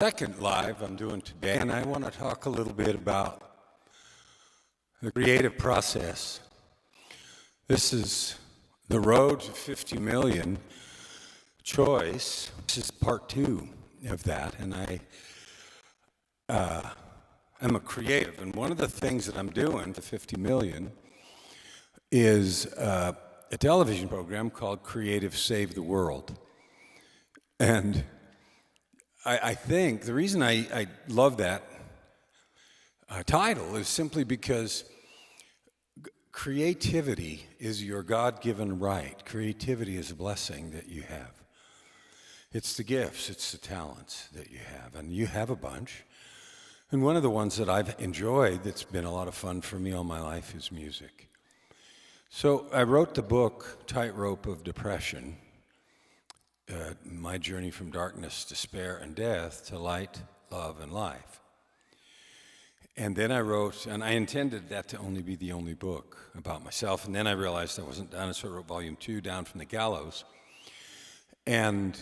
Second live I'm doing today, and I want to talk a little bit about the creative process. This is the road to 50 million choice. This is part 2 of that, and I'm a creative, and one of the things that I'm doing for 50 million is a television program called Creative Save the World. And I think the reason I love that title is simply because creativity is your God-given right. Creativity is a blessing that you have. It's the gifts, it's the talents that you have, and you have a bunch. And one of the ones that I've enjoyed that's been a lot of fun for me all my life is music. So I wrote the book, Tightrope of Depression, my journey from darkness, despair, and death to light, love, and life. And then I wrote, and I intended that to only be the only book about myself, and then I realized I wasn't done, so I wrote volume 2, Down from the Gallows. And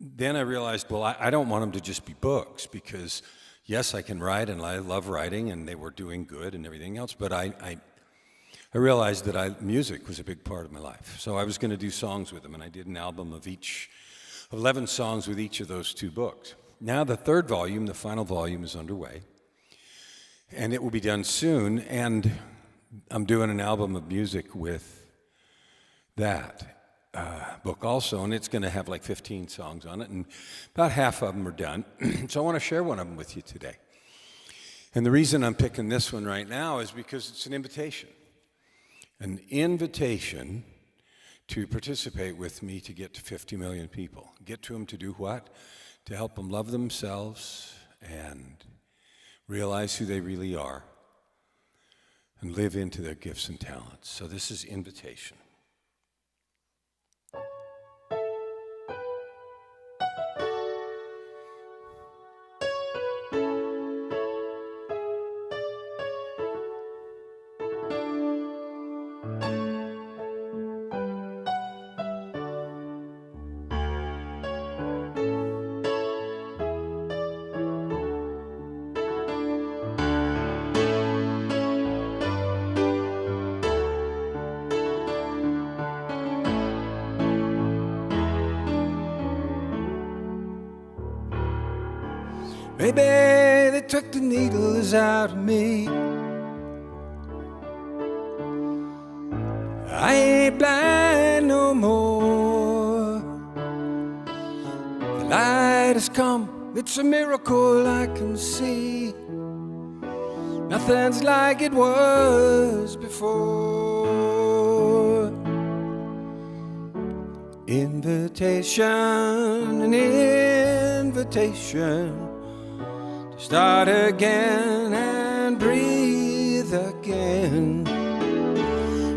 then I realized, well, I don't want them to just be books, because yes, I can write, and I love writing, and they were doing good and everything else, but I realized that music was a big part of my life. So I was going to do songs with them, and I did an album of 11 songs with each of those 2 books. Now the third volume, the final volume, is underway, and it will be done soon, and I'm doing an album of music with that book also, and it's going to have like 15 songs on it, and about half of them are done. So I want to share one of them with you today. And the reason I'm picking this one right now is because it's an invitation. An invitation to participate with me to get to 50 million people. Get to them to do what? To help them love themselves and realize who they really are and live into their gifts and talents. So this is invitation. Maybe they took the needles out of me. I ain't blind no more. The light has come, it's a miracle I can see. Nothing's like it was before. Invitation, an invitation. Start again and breathe again.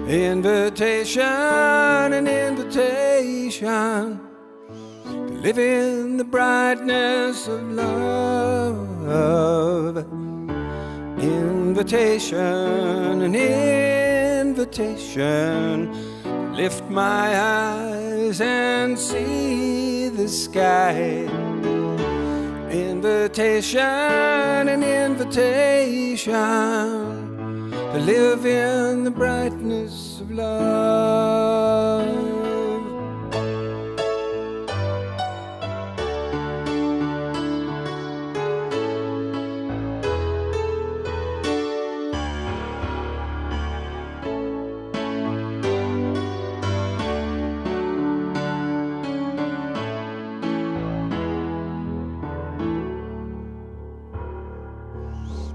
Invitation, an invitation to live in the brightness of love. Invitation, an invitation to lift my eyes and see the sky. Invitation, an invitation to live in the brightness of love.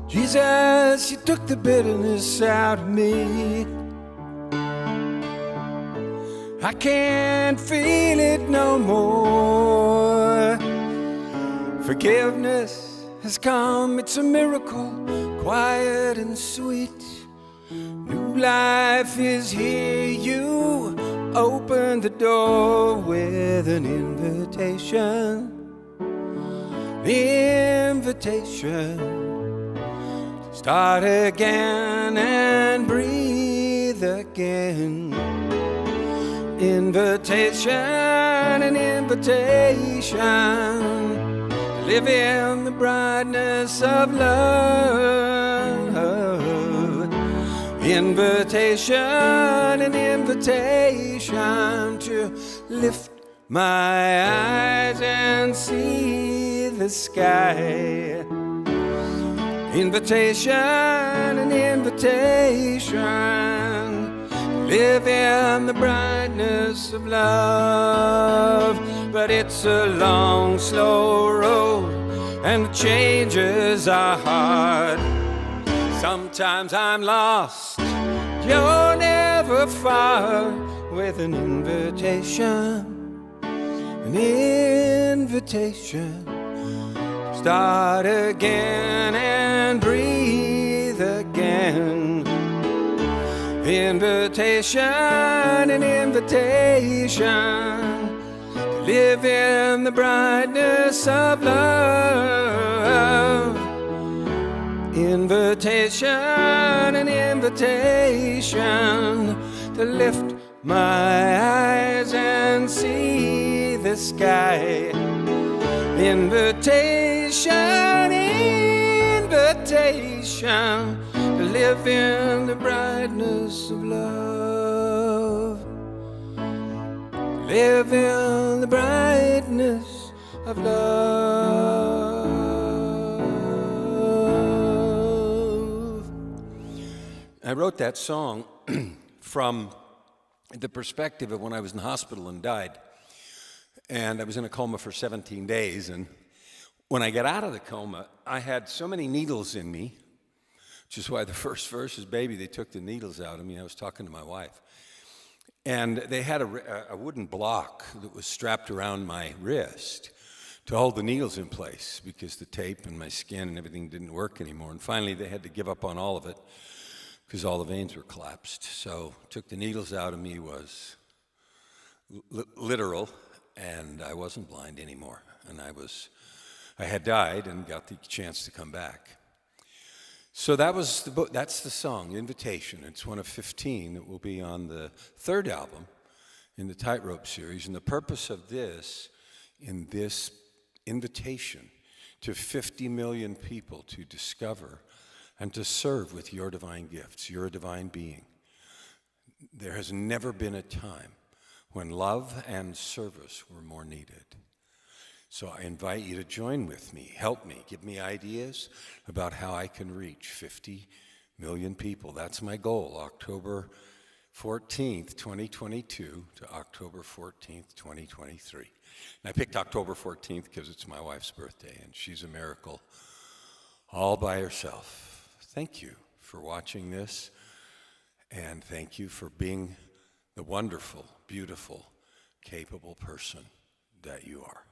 Jesus, you took the bitterness out of me. I can't feel it no more. Forgiveness has come, it's a miracle, quiet and sweet. New life is here, you open the door with an invitation. The invitation. Start again and breathe again. invitation, an invitation to live in the brightness of love. Invitation, an invitation to lift my eyes and see the sky. Invitation, an invitation, live in the brightness of love. But it's a long, slow road, and the changes are hard. Sometimes I'm lost, you're never far, with an invitation, an invitation. Start again and breathe again. Invitation, an invitation to live in the brightness of love. Invitation, an invitation to lift my eyes and see the sky. Invitation, invitation to live in the brightness of love. Live in the brightness of love. I wrote that song from the perspective of when I was in the hospital and died. And I was in a coma for 17 days, and when I got out of the coma, I had so many needles in me, which is why the first verse is, baby, they took the needles out of me. I was talking to my wife. And they had a wooden block that was strapped around my wrist to hold the needles in place because the tape and my skin and everything didn't work anymore. And finally, they had to give up on all of it because all the veins were collapsed. So took the needles out of me was literal. And I wasn't blind anymore, and I had died and got the chance to come back. So that was the book. That's the song, Invitation. It's one of 15 that will be on the third album in the Tightrope series. And the purpose of this invitation to 50 million people to discover and to serve with your divine gifts. You're a divine being. There has never been a time when love and service were more needed. So I invite you to join with me, help me, give me ideas about how I can reach 50 million people. That's my goal, October 14th, 2022 to October 14th, 2023. And I picked October 14th because it's my wife's birthday, and she's a miracle all by herself. Thank you for watching this, and thank you for being the wonderful, beautiful, capable person that you are.